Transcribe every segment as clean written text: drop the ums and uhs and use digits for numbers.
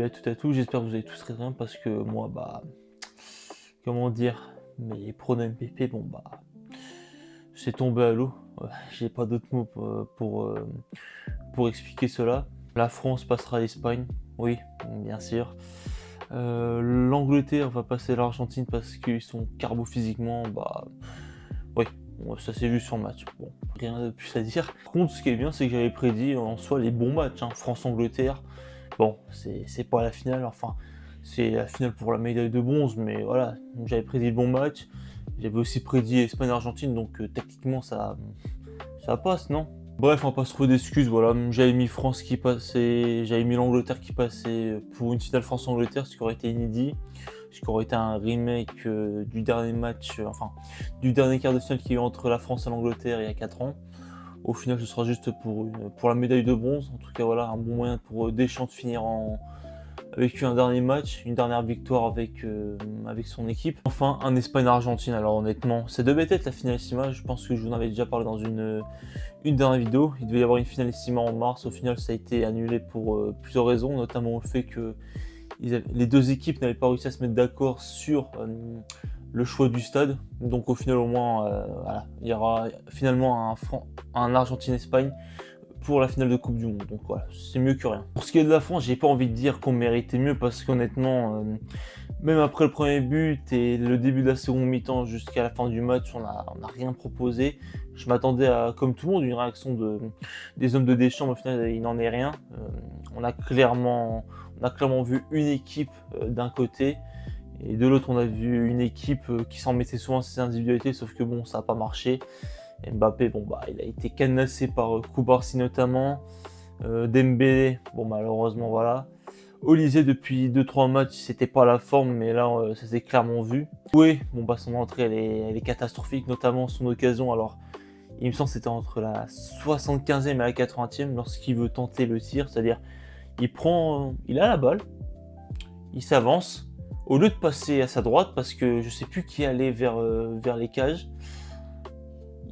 À tout à tous, j'espère que vous allez tous très bien parce que moi, comment dire, mes pronos MPP, c'est tombé à l'eau. J'ai pas d'autres mots pour expliquer cela. La France passera à l'Espagne, oui, bien sûr. L'Angleterre va passer à l'Argentine parce qu'ils sont carbo physiquement, oui, bon, ça s'est vu sur le match. Bon, rien de plus à dire. Par contre, ce qui est bien, c'est que j'avais prédit en soi les bons matchs, hein. France-Angleterre. Bon, c'est pas la finale, enfin, c'est la finale pour la médaille de bronze, mais voilà, j'avais prédit le bon match. J'avais aussi prédit Espagne-Argentine, donc techniquement ça passe, non? Bref, on va pas se trouver d'excuses, voilà. J'avais mis France qui passait, j'avais mis l'Angleterre qui passait pour une finale France-Angleterre, ce qui aurait été inédit, ce qui aurait été un remake du dernier match, du dernier quart de finale qu'il y a eu entre la France et l'Angleterre il y a 4 ans. Au final, ce sera juste pour la médaille de bronze. En tout cas, voilà, un bon moyen pour Deschamps de finir avec un dernier match, une dernière victoire avec son équipe. Enfin, un Espagne-Argentine. Alors honnêtement, ça devait être la finalissima. Je pense que je vous en avais déjà parlé dans une dernière vidéo. Il devait y avoir une finalissima en mars. Au final, ça a été annulé pour plusieurs raisons, notamment le fait que les deux équipes n'avaient pas réussi à se mettre d'accord sur le choix du stade. Donc au final, au moins, voilà, il y aura finalement un Argentine-Espagne pour la finale de Coupe du Monde. Donc voilà, c'est mieux que rien. Pour ce qui est de la France, j'ai pas envie de dire qu'on méritait mieux parce qu'honnêtement, même après le premier but et le début de la seconde mi-temps jusqu'à la fin du match, on a rien proposé. Je m'attendais à, comme tout le monde, une réaction des hommes de Deschamps, mais au final, il n'en est rien. On a clairement vu une équipe d'un côté. Et de l'autre, on a vu une équipe qui s'en mettait souvent à ses individualités, sauf que bon, ça n'a pas marché. Mbappé, il a été cadenassé par Koubarsi notamment. Dembélé, malheureusement, voilà. Olysée, depuis 2-3 matchs, c'était pas la forme, mais là, ça s'est clairement vu. Oui, son entrée, elle est catastrophique, notamment son occasion. Alors, il me semble que c'était entre la 75e et la 80e, lorsqu'il veut tenter le tir, c'est-à-dire, il a la balle, il s'avance. Au lieu de passer à sa droite, parce que je sais plus qui allait vers les cages,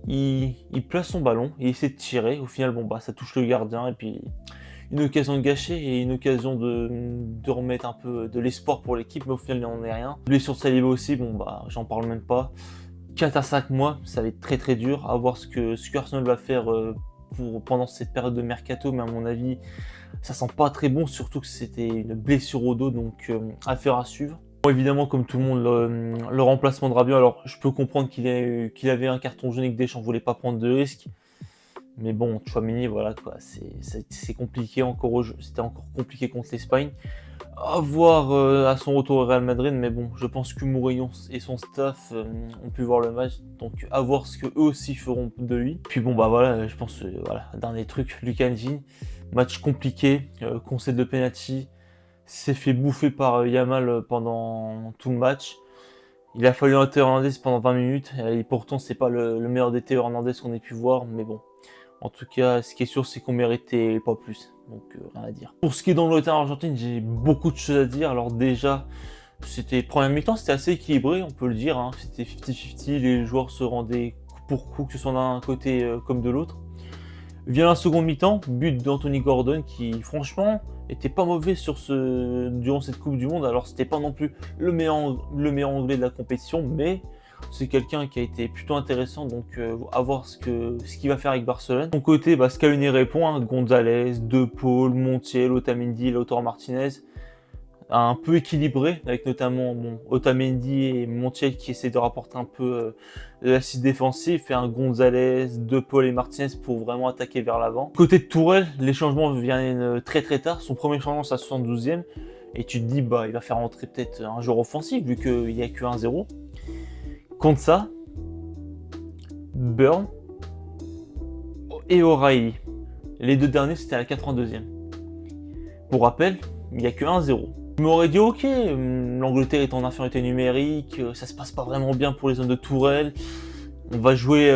il place son ballon, il essaie de tirer. Au final, ça touche le gardien, et puis une occasion de gâcher et une occasion de remettre un peu de l'espoir pour l'équipe, mais au final, il n'en est rien. Blessure de Saliba aussi, j'en parle même pas. 4 à 5 mois, ça va être très très dur. À voir ce que Arsenal va faire pendant cette période de mercato, mais à mon avis, ça sent pas très bon, surtout que c'était une blessure au dos, donc affaire à suivre. Bon, évidemment, comme tout le monde, le remplacement de Rabiot, alors je peux comprendre qu'il avait un carton jaune et que Deschamps voulait pas prendre de risques, mais bon, Tchouaméni, voilà quoi, c'est compliqué c'était encore compliqué contre l'Espagne. À voir à son retour au Real Madrid, mais bon, je pense que Mourinho et son staff ont pu voir le match, donc à voir ce que eux aussi feront de lui. Puis voilà, je pense, dernier truc, Lucas Digne, match compliqué, concède le penalty, s'est fait bouffer par Yamal pendant tout le match. Il a fallu un Théo Hernandez pendant 20 minutes, et pourtant c'est pas le meilleur des Théo Hernandez qu'on ait pu voir, mais bon. En tout cas, ce qui est sûr, c'est qu'on méritait pas plus. Donc, rien à dire. Pour ce qui est d'Angleterre-Argentine, j'ai beaucoup de choses à dire. Alors déjà, première mi-temps, c'était assez équilibré, on peut le dire, hein. C'était 50-50, les joueurs se rendaient coup pour coup, que ce soit d'un côté comme de l'autre. Vient la seconde mi-temps, but d'Anthony Gordon qui, franchement, était pas mauvais durant cette Coupe du Monde. Alors, c'était pas non plus le meilleur anglais de la compétition, mais c'est quelqu'un qui a été plutôt intéressant, donc à voir ce qu'il va faire avec Barcelone. De son côté, Scaloni répond, hein, Gonzalez, De Paul, Montiel, Otamendi, Lautaro Martinez, un peu équilibré, avec notamment Otamendi et Montiel qui essaient de rapporter un peu de l'assise défensive, et un Gonzalez, De Paul et Martinez pour vraiment attaquer vers l'avant. Côté de Tourelle, les changements viennent très très tard. Son premier changement, c'est à 72e, et tu te dis, il va faire rentrer peut-être un joueur offensif, vu qu'il n'y a que 1-0. Contre ça, Burn et O'Reilly. Les deux derniers, c'était à la 82e. Pour rappel, il n'y a que 1-0. Je m'aurais dit, ok, l'Angleterre est en infériorité numérique, ça se passe pas vraiment bien pour les zones de Tourelle. On va jouer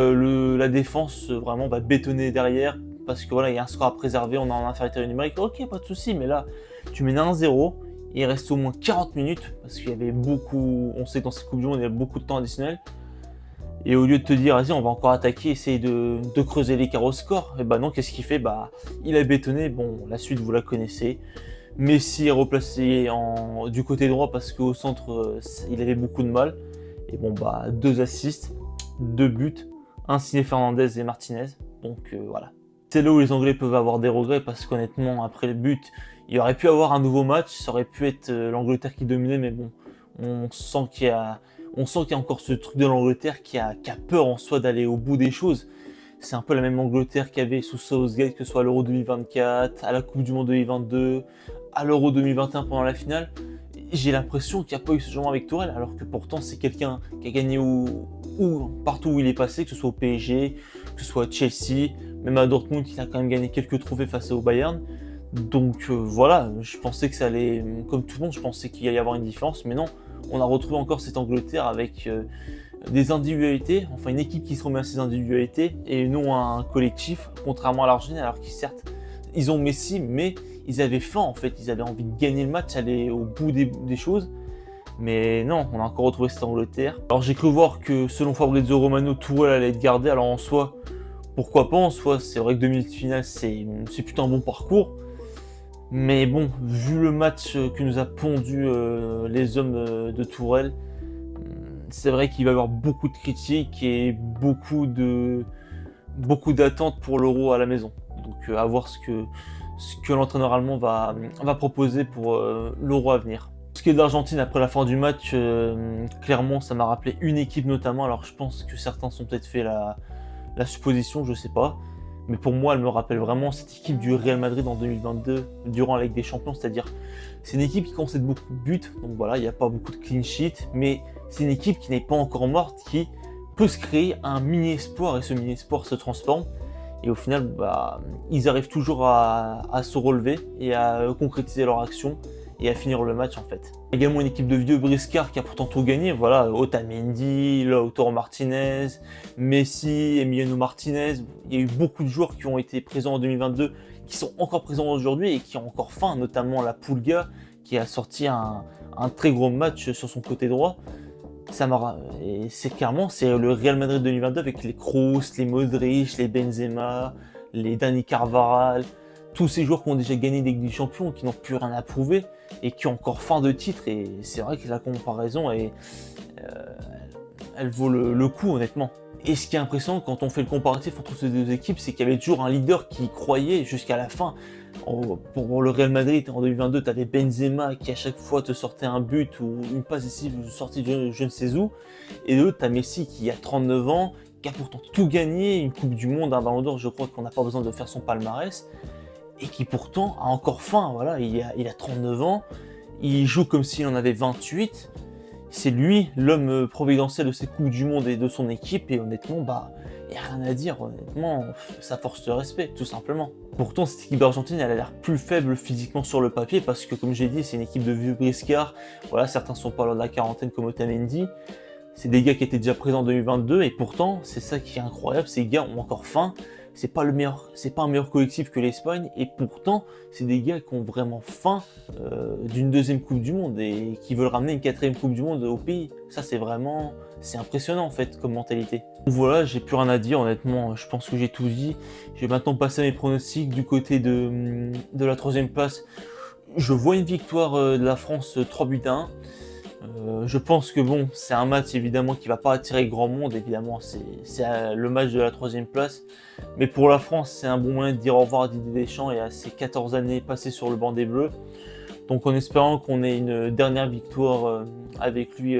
la défense, vraiment, on va bétonner derrière, parce que voilà, il y a un score à préserver, on est en infériorité numérique. Ok, pas de souci, mais là, tu mets 1-0. Il reste au moins 40 minutes, parce qu'il y avait beaucoup, on sait que dans cette Coupe du Monde, il y a beaucoup de temps additionnel. Et au lieu de te dire, vas-y, on va encore attaquer, essayer de creuser l'écart au score, et non, qu'est-ce qu'il fait ? Il a bétonné, la suite, vous la connaissez. Messi est replacé du côté droit parce qu'au centre, il avait beaucoup de mal. Et bon, bah, 2 assists, 2 buts, un signé Fernandez et Martinez. Donc voilà. C'est là où les Anglais peuvent avoir des regrets parce qu'honnêtement, après le but, il aurait pu avoir un nouveau match. Ça aurait pu être l'Angleterre qui dominait, mais bon, on sent qu'il y a encore ce truc de l'Angleterre qui a peur en soi d'aller au bout des choses. C'est un peu la même Angleterre qu'il y avait sous Southgate, que ce soit à l'Euro 2024, à la Coupe du Monde 2022, à l'Euro 2021 pendant la finale. J'ai l'impression qu'il n'y a pas eu ce genre avec Tourelle, alors que pourtant c'est quelqu'un qui a gagné partout où il est passé, que ce soit au PSG, que ce soit à Chelsea, même à Dortmund, il a quand même gagné quelques trophées face au Bayern. Donc voilà, je pensais que ça allait, comme tout le monde, je pensais qu'il allait y avoir une différence, mais non, on a retrouvé encore cette Angleterre avec des individualités, enfin une équipe qui se remet à ses individualités et non un collectif, contrairement à l'Argentine, alors qu'ils certes, ils ont Messi, mais ils avaient faim en fait, ils avaient envie de gagner le match, aller au bout des choses. Mais non, on a encore retrouvé cette Angleterre. Alors j'ai cru voir que selon Fabrizio Romano, Tourelle allait être gardé, alors en soi, pourquoi pas, en soi, c'est vrai que demi-finale, c'est plutôt un bon parcours. Mais bon, vu le match que nous a pondu les hommes de Tourelle, c'est vrai qu'il va y avoir beaucoup de critiques et beaucoup d'attentes pour l'Euro à la maison. Donc à voir ce que l'entraîneur allemand va proposer pour l'Euro à venir. Ce qui est de l'Argentine après la fin du match, clairement ça m'a rappelé une équipe notamment. Alors je pense que certains sont peut-être fait la supposition, je sais pas. Mais pour moi, elle me rappelle vraiment cette équipe du Real Madrid en 2022, durant la Ligue des Champions. C'est-à-dire, c'est une équipe qui concède beaucoup de buts. Donc voilà, il n'y a pas beaucoup de clean sheet. Mais c'est une équipe qui n'est pas encore morte, qui peut se créer un mini-espoir. Et ce mini-espoir se transforme. Et au final, bah, ils arrivent toujours à se relever et à concrétiser leur action et à finir le match en fait. Également une équipe de vieux briscards qui a pourtant tout gagné, voilà, Otamendi, Lautaro Martinez, Messi, Emiliano Martinez, il y a eu beaucoup de joueurs qui ont été présents en 2022, qui sont encore présents aujourd'hui et qui ont encore faim, notamment la Pulga qui a sorti un très gros match sur son côté droit. Et c'est clairement le Real Madrid 2022 avec les Kroos, les Modric, les Benzema, les Dani Carvajal, tous ces joueurs qui ont déjà gagné des Ligues des Champions, qui n'ont plus rien à prouver et qui ont encore faim de titres. Et c'est vrai que la comparaison, elle vaut le coup, honnêtement. Et ce qui est impressionnant quand on fait le comparatif entre ces deux équipes, c'est qu'il y avait toujours un leader qui y croyait jusqu'à la fin. Pour le Real Madrid, en 2022, tu avais Benzema qui à chaque fois te sortait un but ou une passe décisive sortie de je ne sais où. Et de l'autre, tu as Messi qui a 39 ans, qui a pourtant tout gagné, une Coupe du Monde, un Ballon d'Or, je crois qu'on n'a pas besoin de faire son palmarès. Et qui pourtant a encore faim, voilà, il a 39 ans, il joue comme s'il en avait 28, c'est lui l'homme providentiel de ces Coupes du Monde et de son équipe, et honnêtement, bah, il n'y a rien à dire, honnêtement, ça force le respect, tout simplement. Pourtant, cette équipe argentine, elle a l'air plus faible physiquement sur le papier, parce que comme j'ai dit, c'est une équipe de vieux briscards, voilà, certains sont pas loin de la quarantaine comme Otamendi, c'est des gars qui étaient déjà présents en 2022, et pourtant, c'est ça qui est incroyable, ces gars ont encore faim. C'est pas un meilleur collectif que l'Espagne, et pourtant, c'est des gars qui ont vraiment faim d'une deuxième Coupe du Monde et qui veulent ramener une quatrième Coupe du Monde au pays. Ça, c'est impressionnant en fait comme mentalité. Donc voilà, j'ai plus rien à dire, honnêtement, je pense que j'ai tout dit. Je vais maintenant passer à mes pronostics du côté de la troisième place. Je vois une victoire de la France 3-1. Je pense que bon, c'est un match évidemment qui va pas attirer grand monde, évidemment c'est le match de la troisième place, mais pour la France c'est un bon moyen de dire au revoir à Didier Deschamps et à ses 14 années passées sur le banc des Bleus, donc en espérant qu'on ait une dernière victoire avec lui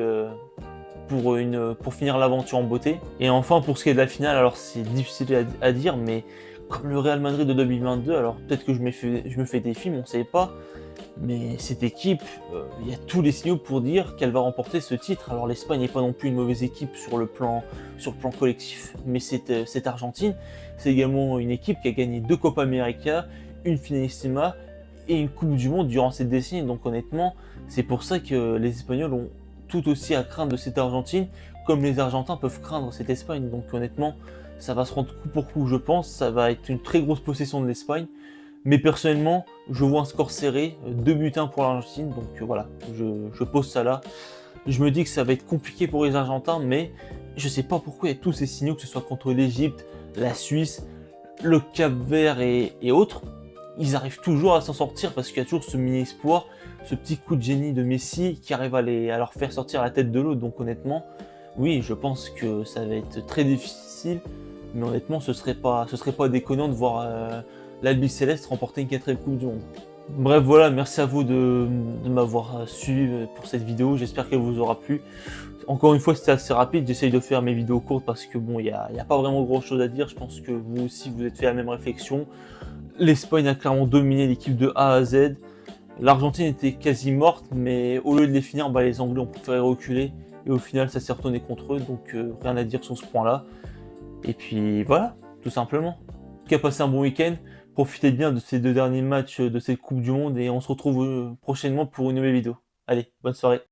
pour finir l'aventure en beauté. Et enfin pour ce qui est de la finale, alors c'est difficile à dire, mais comme le Real Madrid de 2022, alors peut-être que je me fais des films, on ne sait pas. Mais cette équipe, il y a tous les signaux pour dire qu'elle va remporter ce titre. Alors l'Espagne n'est pas non plus une mauvaise équipe sur le plan collectif, mais cette Argentine, c'est également une équipe qui a gagné 2 Copa América, une Finalissima et une Coupe du Monde durant cette décennie. Donc honnêtement, c'est pour ça que les Espagnols ont tout aussi à craindre de cette Argentine, comme les Argentins peuvent craindre cette Espagne. Donc honnêtement, ça va se rendre coup pour coup, je pense. Ça va être une très grosse possession de l'Espagne. Mais personnellement, je vois un score serré, 2-1 pour l'Argentine, donc voilà, je pose ça là. Je me dis que ça va être compliqué pour les Argentins, mais je sais pas pourquoi il y a tous ces signaux, que ce soit contre l'Égypte, la Suisse, le Cap-Vert et autres. ils arrivent toujours à s'en sortir parce qu'il y a toujours ce mini-espoir, ce petit coup de génie de Messi qui arrive à leur faire sortir la tête de l'eau. Donc honnêtement, oui, je pense que ça va être très difficile, mais honnêtement, ce serait pas déconnant de voir l'Albi Céleste remporter une 4ème Coupe du Monde. Bref, voilà, merci à vous de m'avoir suivi pour cette vidéo, j'espère qu'elle vous aura plu. Encore une fois, c'était assez rapide, j'essaye de faire mes vidéos courtes parce que bon, il n'y a pas vraiment grand chose à dire, je pense que vous aussi, vous êtes fait la même réflexion. L'Espagne a clairement dominé l'équipe de A à Z, l'Argentine était quasi morte, mais au lieu de les finir, bah, les Anglais ont préféré reculer, et au final, ça s'est retourné contre eux, donc rien à dire sur ce point-là. Et puis voilà, tout simplement. En tout cas, passez un bon week-end. Profitez bien de ces 2 derniers matchs de cette Coupe du Monde et on se retrouve prochainement pour une nouvelle vidéo. Allez, bonne soirée.